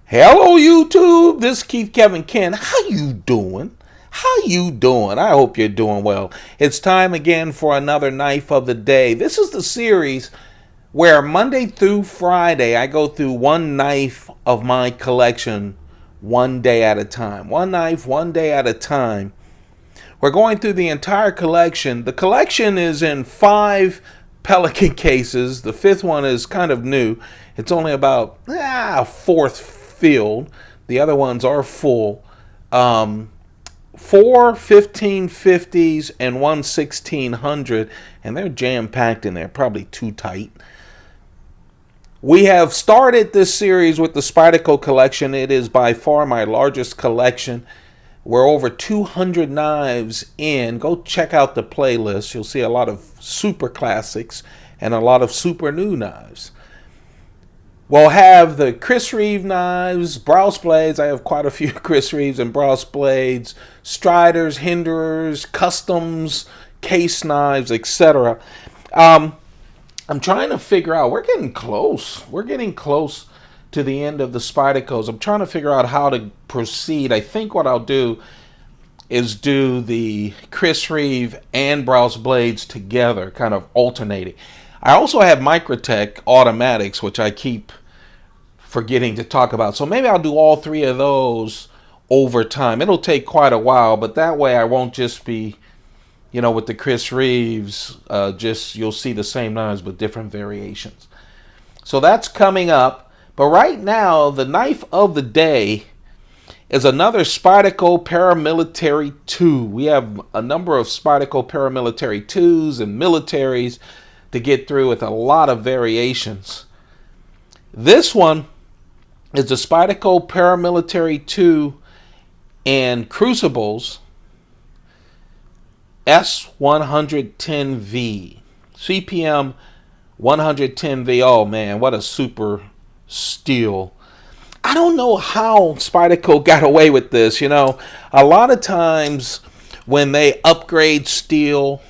Hello YouTube, this is Keith Kevin Ken. How you doing? How you doing? I hope you're doing well. It's time again for another knife of the day. This is the series where Monday through Friday I go through one knife of my collection one day at a time. One knife, one day at a time. We're going through the entire collection. The collection is in 5 Pelican cases. The 5th one is kind of new. It's only about a fourth filled. The other ones are full. 4 1550s and 1 1600, and they're jam-packed in there, probably too tight. We have started this series with the Spyderco Collection. It is by far my largest collection. We're over 200 knives in. Go check out the playlist. You'll see a lot of super classics and a lot of super new knives. We'll have the Chris Reeve knives, browse blades. I have quite a few Chris Reeves and browse blades, striders, hinderers, customs, case knives, etc. I'm trying to figure out, we're getting close. We're getting close to the end of the Spydercos. I'm trying to figure out how to proceed. I think what I'll do is do the Chris Reeve and browse blades together, kind of alternating. I also have Microtech automatics, which I keep forgetting to talk about. So maybe I'll do all 3 of those over time. It'll take quite a while, but that way I won't just be, with the Chris Reeves, you'll see the same knives but different variations. So that's coming up. But right now, the knife of the day is another Spyderco ParaMilitary 2. We have a number of Spyderco ParaMilitary 2s and militaries to get through with a lot of variations. This one is the Spyderco ParaMilitary 2 and Crucibles S110V. CPM 110V. Oh man, what a super steel. I don't know how Spyderco got away with this. A lot of times when they upgrade steel,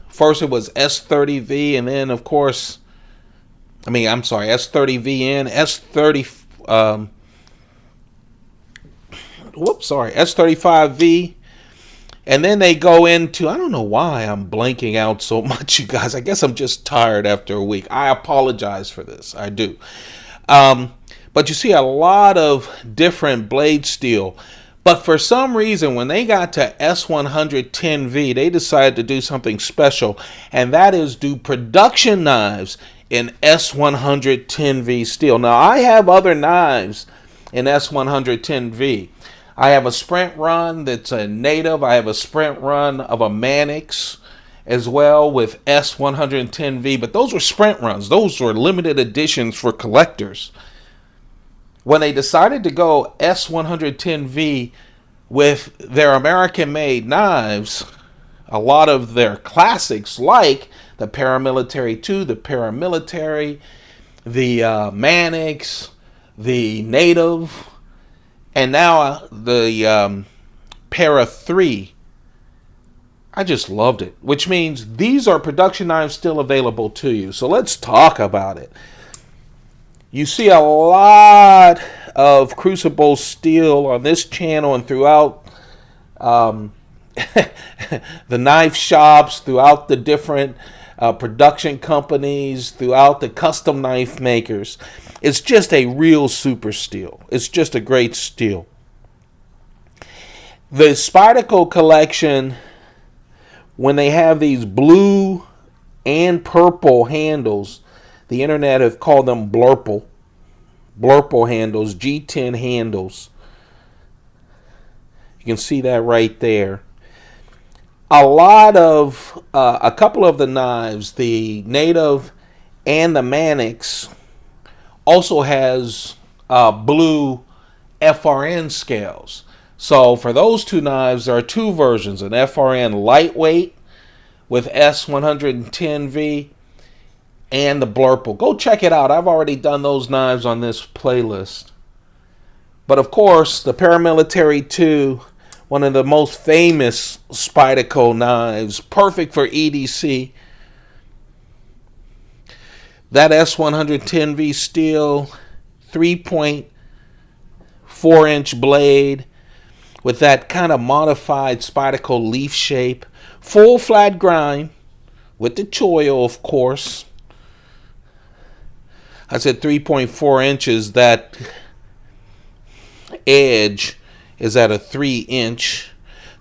first it was S30V, and then of course, S30VN, S35V, and then they go into, I don't know why I'm blanking out so much, you guys. I guess I'm just tired after a week. I apologize for this. I do. But you see a lot of different blade steel. But for some reason, when they got to S110V, they decided to do something special, and that is do production knives in S110V steel. Now, I have other knives in S110V. I have a sprint run that's a native. I have a sprint run of a Mannix as well with S110V, but those were sprint runs. Those were limited editions for collectors. When they decided to go S110V with their American-made knives, a lot of their classics like the ParaMilitary 2, the ParaMilitary, the Mannix, the Native, and now the Para 3, I just loved it, which means these are production knives still available to you. So let's talk about it. You see a lot of Crucible steel on this channel and throughout the knife shops, throughout the different production companies, throughout the custom knife makers. It's just a real super steel. It's just a great steel. The Spyderco Collection, when they have these blue and purple handles, the internet have called them blurple handles, G10 handles. You can see that right there. A couple of the knives, the Native and the Mannix, also has blue FRN scales. So for those 2 knives, there are 2 versions, an FRN lightweight with S110V and the blurple. Go check it out. I've already done those knives on this playlist. But of course, the ParaMilitary 2, one of the most famous Spyderco knives, perfect for EDC. That S110V steel 3.4-inch blade with that kind of modified Spyderco leaf shape. Full flat grind with the choil, of course. I said 3.4 inches. That edge is at a 3-inch.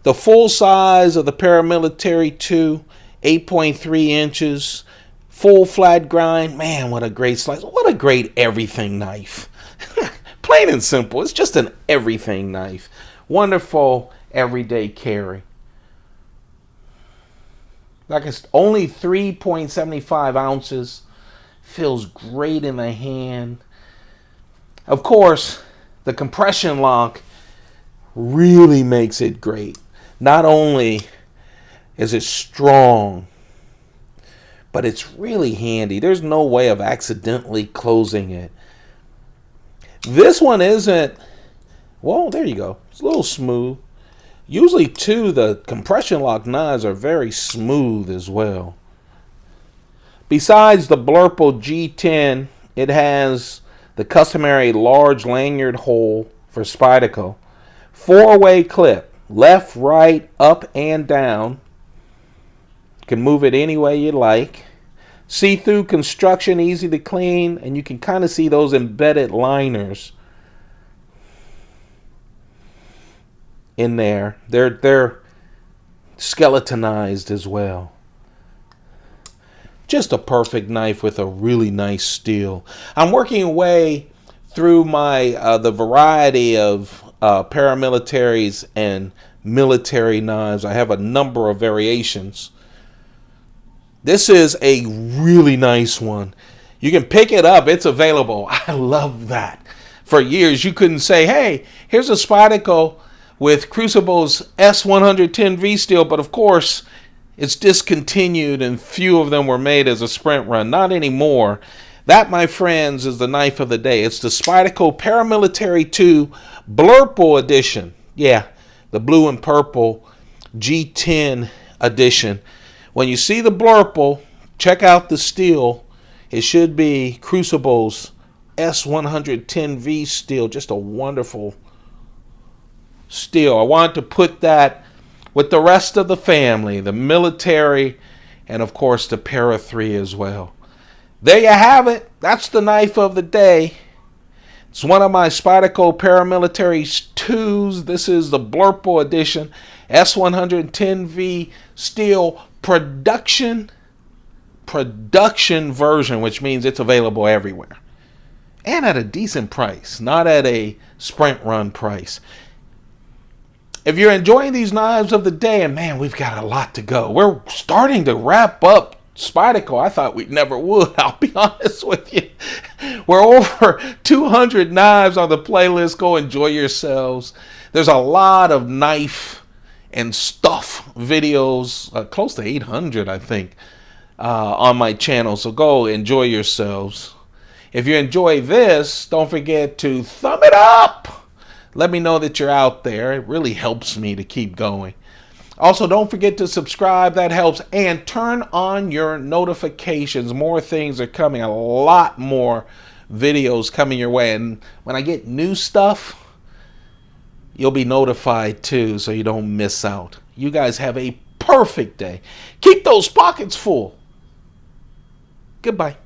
The full size of the ParaMilitary 2, 8.3 inches. Full flat grind. Man, what a great slice. What a great everything knife. Plain and simple. It's just an everything knife. Wonderful everyday carry. Like it's only 3.75 ounces. Feels great in the hand. Of course, the compression lock really makes it great. Not only is it strong, but it's really handy. There's no way of accidentally closing it. This one isn't, well, there you go. It's a little smooth. Usually, too, the compression lock knives are very smooth as well. Besides the Blurple G10, it has the customary large lanyard hole for Spyderco. 4-way clip, left, right, up, and down. You can move it any way you like. See-through construction, easy to clean, and you can kind of see those embedded liners in there. They're skeletonized as well. Just a perfect knife with a really nice steel. I'm working away through my the variety of paramilitaries and military knives. I have a number of variations. This is a really nice one. You can pick it up. It's available. I love that. For years, you couldn't say, hey, here's a Spyderco with Crucible's S110V steel, but of course, it's discontinued and few of them were made as a sprint run. Not anymore. That, my friends, is the knife of the day. It's the Spyderco ParaMilitary 2 Blurple edition. Yeah, the blue and purple G10 edition. When you see the Blurple, check out the steel. It should be Crucible's S110V steel. Just a wonderful steel. I wanted to put that with the rest of the family, the military, and of course the Para 3 as well. There you have it. That's the knife of the day. It's one of my Spyderco ParaMilitary 2s. This is the Blurple edition, S110V steel production version, which means it's available everywhere. And at a decent price, not at a sprint run price. If you're enjoying these knives of the day, and man, we've got a lot to go. We're starting to wrap up Spyderco. I thought we never would, I'll be honest with you. We're over 200 knives on the playlist. Go enjoy yourselves. There's a lot of knife and stuff videos, close to 800, I think, on my channel. So go enjoy yourselves. If you enjoy this, don't forget to thumb it up. Let me know that you're out there. It really helps me to keep going. Also, don't forget to subscribe. That helps. And turn on your notifications. More things are coming. A lot more videos coming your way. And when I get new stuff, you'll be notified too, so you don't miss out. You guys have a perfect day. Keep those pockets full. Goodbye.